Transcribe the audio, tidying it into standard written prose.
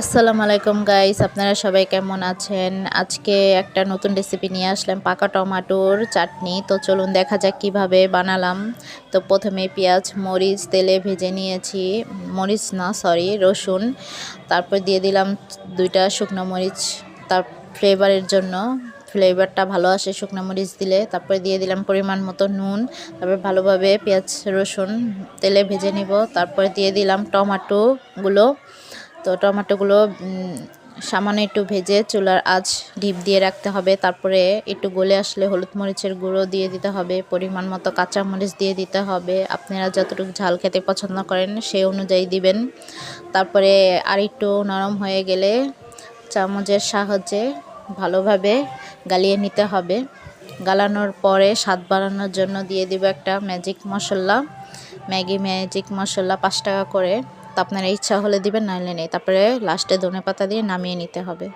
আসসালামু আলাইকুম গাইস, আপনারা সবাই কেমন আছেন? আজকে একটা নতুন রেসিপি নিয়ে আসলাম, পাকা টমেটোর চাটনি। তো চলুন দেখা যাক কিভাবে বানালাম। তো প্রথমে পেঁয়াজ মরিচ তেলে ভেজে নিয়েছি, মরিচ না সরি রসুন। তারপর দিয়ে দিলাম দুইটা শুকনো মরিচ, তার ফ্লেভারের জন্য, ফ্লেভারটা ভালো আসে শুকনো মরিচ দিলে। তারপরে দিয়ে দিলাম পরিমাণ মতো নুন। তারপর ভালোভাবে পেঁয়াজ রসুন তেলে ভেজে নিব। তারপরে দিয়ে দিলাম টমেটোগুলো। তো টমেটোগুলো সামান্য একটু ভেজে চুলার আঁচ ডিপ দিয়ে রাখতে হবে। তারপরে একটু গলে আসলে হলুদ মরিচের গুঁড়ো দিয়ে দিতে হবে, পরিমাণ মতো কাঁচা মরিচ দিয়ে দিতে হবে। আপনারা যতটুকু ঝাল খেতে পছন্দ করেন সেই অনুযায়ী দিবেন। তারপরে আর একটু নরম হয়ে গেলে চামচের সাহায্যে ভালোভাবে গালিয়ে নিতে হবে। গালানোর পরে স্বাদ বাড়ানোর জন্য দিয়ে দিব একটা ম্যাজিক মশলা, ম্যাগি ম্যাজিক মশলা 5 টাকা করে। তো আপনারা ইচ্ছা হলে দিবেন, নাহলে নেই। তারপরে লাস্টে ধনেপাতা দিয়ে নামিয়ে নিতে হবে।